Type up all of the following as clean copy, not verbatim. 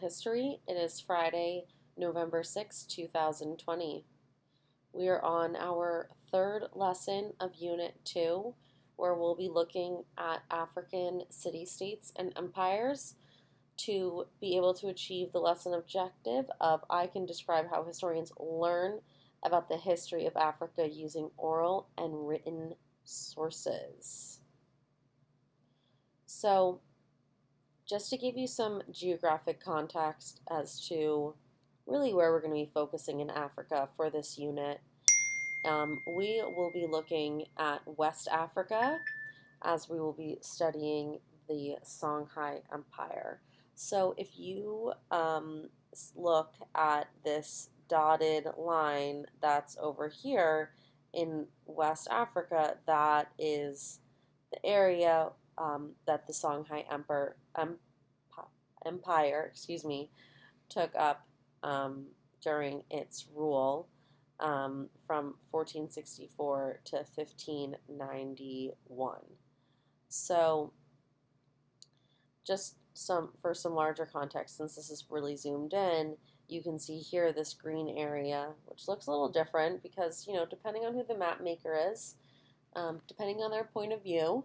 History. It is Friday, November 6, 2020. We are on our third lesson of Unit 2, where we'll be looking at African city-states and empires to be able to achieve the lesson objective of I can describe how historians learn about the history of Africa using oral and written sources. So, just to give you some geographic context as to really where we're going to be focusing in Africa for this unit, we will be looking at West Africa as we will be studying the Songhai Empire. So if you look at this dotted line that's over here in West Africa, that is the area that the Songhai Empire, took up during its rule from 1464 to 1591. So, just for some larger context, since this is really zoomed in, you can see here this green area, which looks a little different because, depending on who the map maker is, depending on their point of view,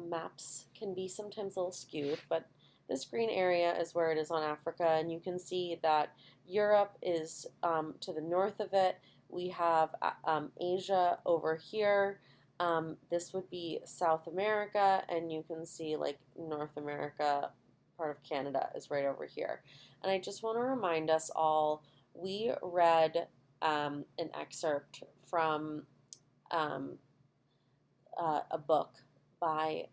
maps can be sometimes a little skewed, but this green area is where it is on Africa, and you can see that Europe is to the north of it. We have Asia over here. This would be South America, and you can see like North America, part of Canada is right over here. And I just want to remind us all, we read an excerpt from a book by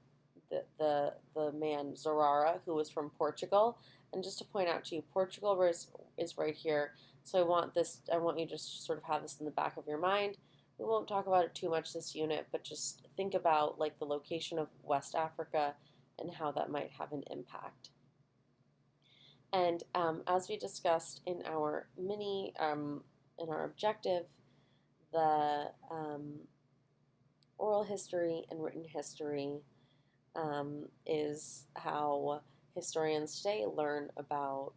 the man Zorara, who was from Portugal. And just to point out to you, Portugal is right here. So I want you to just sort of have this in the back of your mind. We won't talk about it too much this unit, but just think about like the location of West Africa and how that might have an impact. And as we discussed in our in our objective, the oral history and written history is how historians today learn about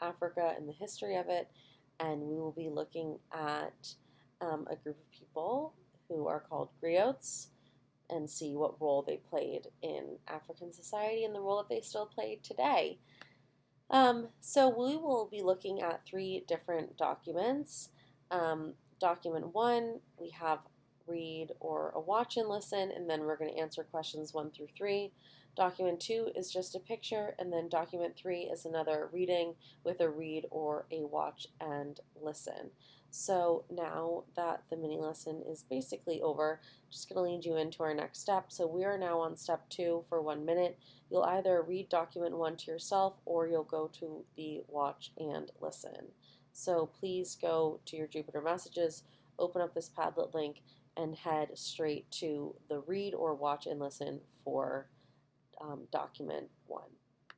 Africa and the history of it, and we will be looking at a group of people who are called griots and see what role they played in African society and the role that they still play today. So we will be looking at three different documents. Document 1, we have read or a watch and listen, and then we're going to answer questions 1 through 3. Document 2 is just a picture, and then document 3 is another reading with a read or a watch and listen. So now that the mini lesson is basically over, I'm just going to lead you into our next step. So we are now on step 2 for 1 minute. You'll either read document 1 to yourself or you'll go to the watch and listen. So please go to your Jupyter Messages, open up this Padlet link, and head straight to the read or watch and listen for document 1.